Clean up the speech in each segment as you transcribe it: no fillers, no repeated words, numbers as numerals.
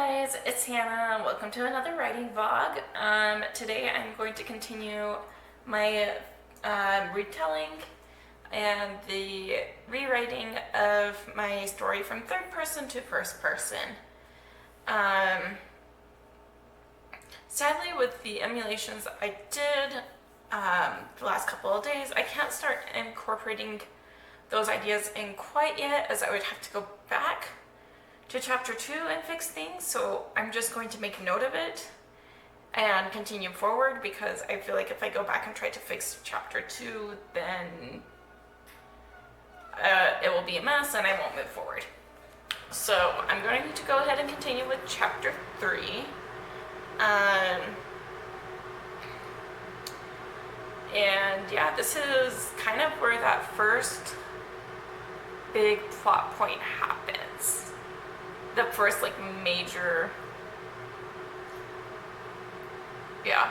guys, it's Hannah. Welcome to another writing vlog. Today I'm going to continue my retelling and the rewriting of my story from third person to first person. Sadly, with the emulations I did the last couple of days, I can't start incorporating those ideas in quite yet, as I would have to go back to chapter 2 and fix things, so I'm just going to make a note of it and continue forward, because I feel like if I go back and try to fix chapter 2, then it will be a mess and I won't move forward. So I'm going to go ahead and continue with chapter 3. And yeah, this is kind of where that first big plot point happens. The first major, yeah.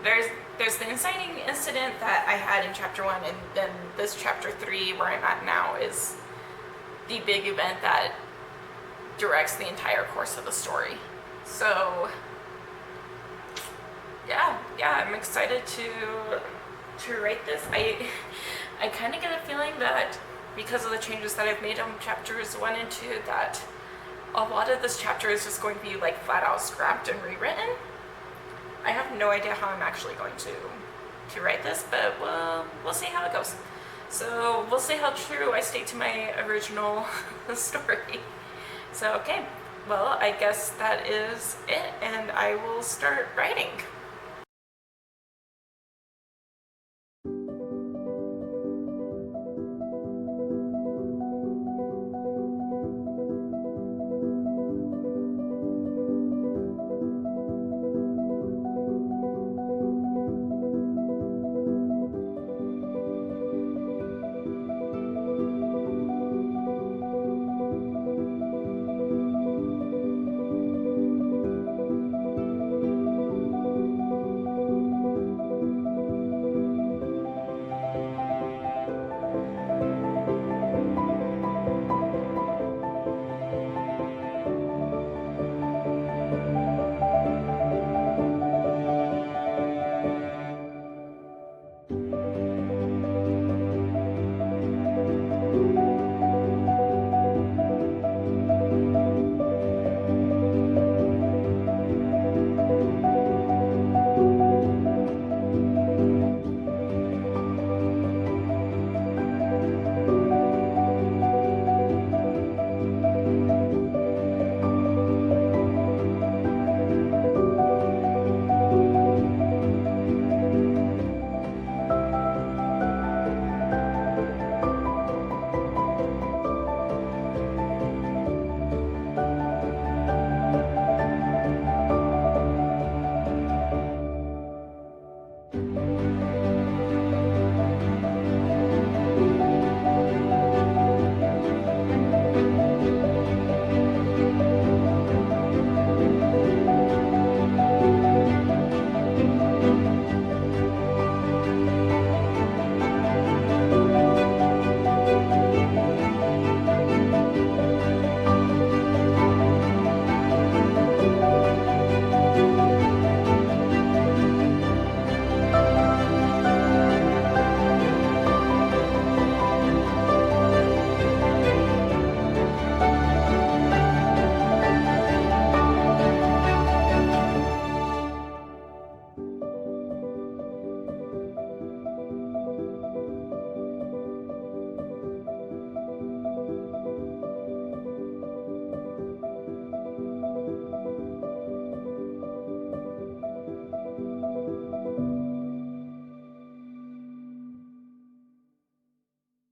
There's the inciting incident that I had in chapter 1, and then this chapter 3 where I'm at now is the big event that directs the entire course of the story. So yeah, I'm excited to write this. I kind of get a feeling that because of the changes that I've made on chapters 1 and 2, that a lot of this chapter is just going to be flat out scrapped and rewritten. I have no idea how I'm actually going to write this, but we'll see how it goes. So we'll see how true I stay to my original story. So okay, well, I guess that is it, and I will start writing.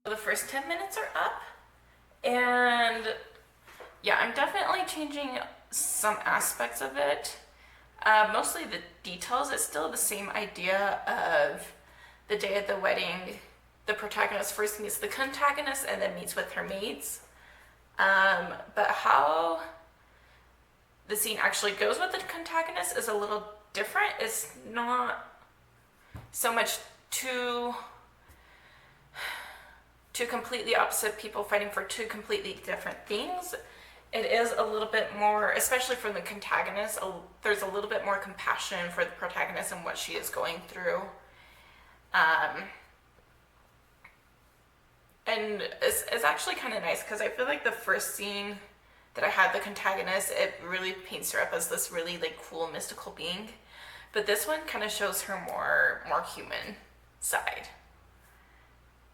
The first 10 minutes are up, and yeah, I'm definitely changing some aspects of it. Mostly the details. It's still the same idea of the day of the wedding. The protagonist first meets the contagonist and then meets with her maids. But how the scene actually goes with the contagonist is a little different. It's not so much two completely opposite people fighting for two completely different things. it is a little bit more, especially from the antagonist, there's a little bit more compassion for the protagonist and what she is going through. And it's actually kind of nice because I feel like the first scene that I had the antagonist, it really paints her up as this really like cool mystical being. But this one kind of shows her more human side.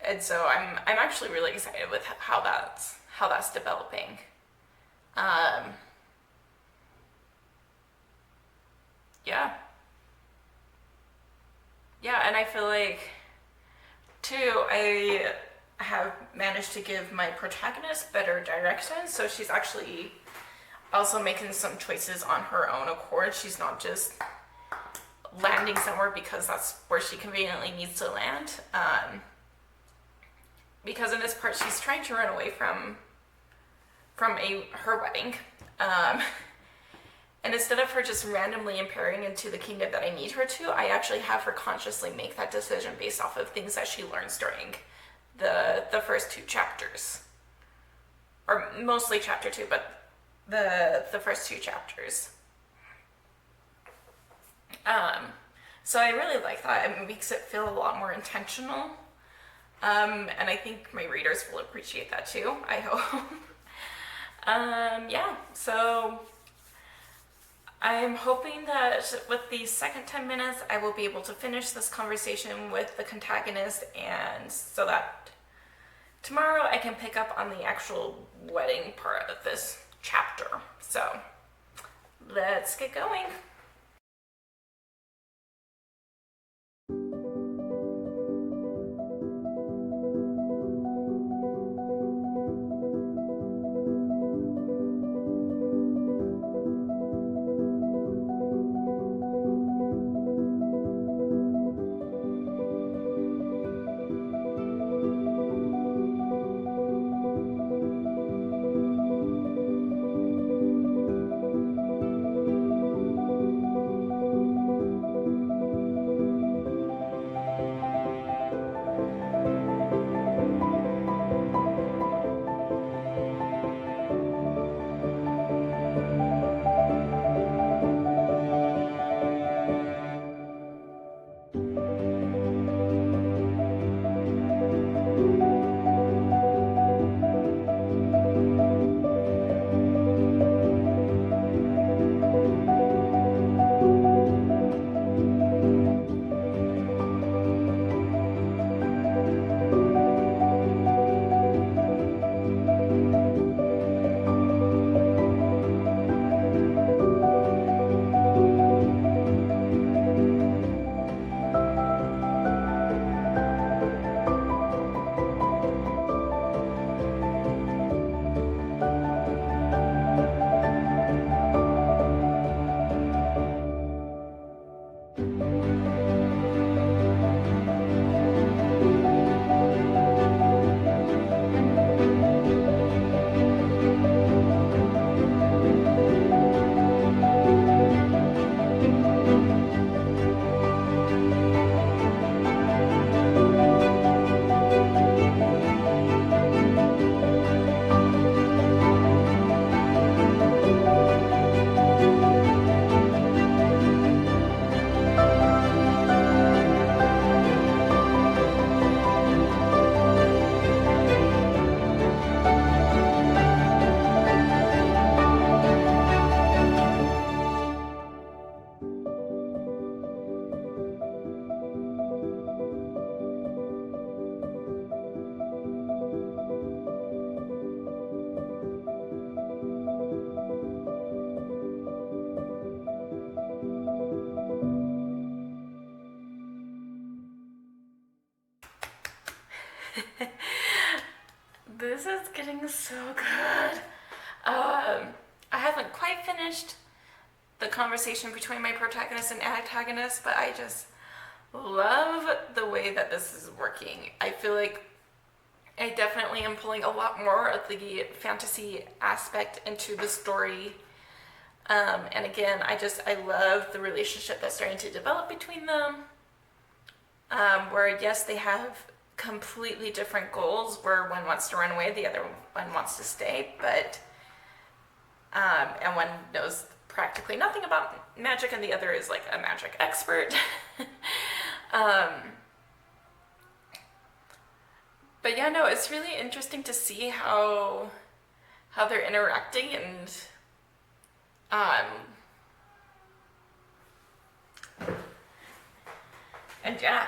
And so I'm actually really excited with how that's developing. Yeah. Yeah, and I feel like too, I have managed to give my protagonist better direction, so she's actually also making some choices on her own accord. She's not just landing somewhere because that's where she conveniently needs to land. Because in this part, she's trying to run away from her wedding. And instead of her just randomly impairing into the kingdom that I need her to, I actually have her consciously make that decision based off of things that she learns during the first 2 chapters. Or mostly chapter 2, but the first 2 chapters. So I really like that. It makes it feel a lot more intentional. And I think my readers will appreciate that too, I hope. Yeah, so I'm hoping that with the second 10 minutes, I will be able to finish this conversation with the antagonist, and so that tomorrow I can pick up on the actual wedding part of this chapter. So let's get going. This is getting so good. I haven't quite finished the conversation between my protagonist and antagonist, but I just love the way that this is working. I feel like I definitely am pulling a lot more of the fantasy aspect into the story. And again, I love the relationship that's starting to develop between them. Where yes, they have completely different goals, where one wants to run away, the other one wants to stay, but And one knows practically nothing about magic, and the other is like a magic expert. But yeah, no, it's really interesting to see how they're interacting um, and yeah,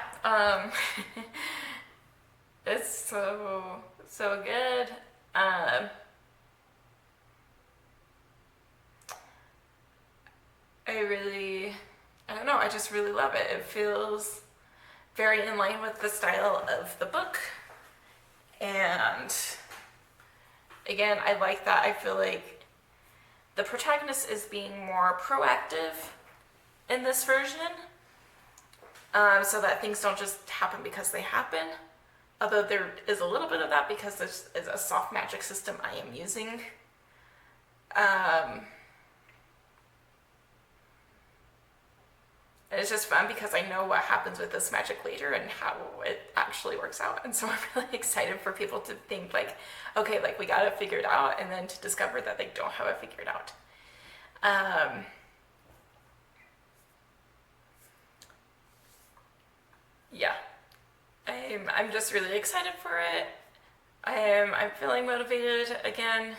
it's so good. I don't know, I just really love it. It feels very in line with the style of the book. And again, I like that. I feel like the protagonist is being more proactive in this version, so that things don't just happen because they happen. Although there is a little bit of that because this is a soft magic system I am using. And it's just fun because I know what happens with this magic later and how it actually works out. And so I'm really excited for people to think like, okay, like we got it figured out, and then to discover that they don't have it figured out. Yeah, I'm just really excited for it. I'm feeling motivated again.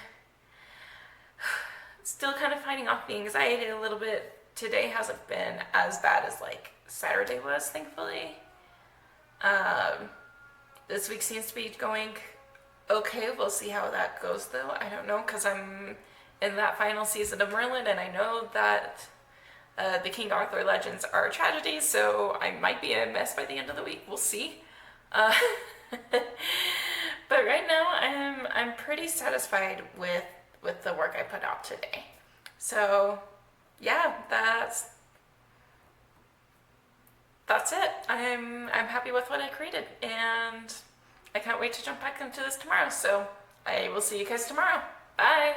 Still kind of fighting off the anxiety a little bit. Today hasn't been as bad as like Saturday was, thankfully. This week seems to be going okay. We'll see how that goes though. I don't know, because I'm in that final season of Merlin, and I know that the King Arthur legends are a tragedy, so I might be a mess by the end of the week. We'll see. But right now I'm pretty satisfied with the work I put out today. So yeah, that's it. I'm happy with what I created, and I can't wait to jump back into this tomorrow. So I will see you guys tomorrow. Bye.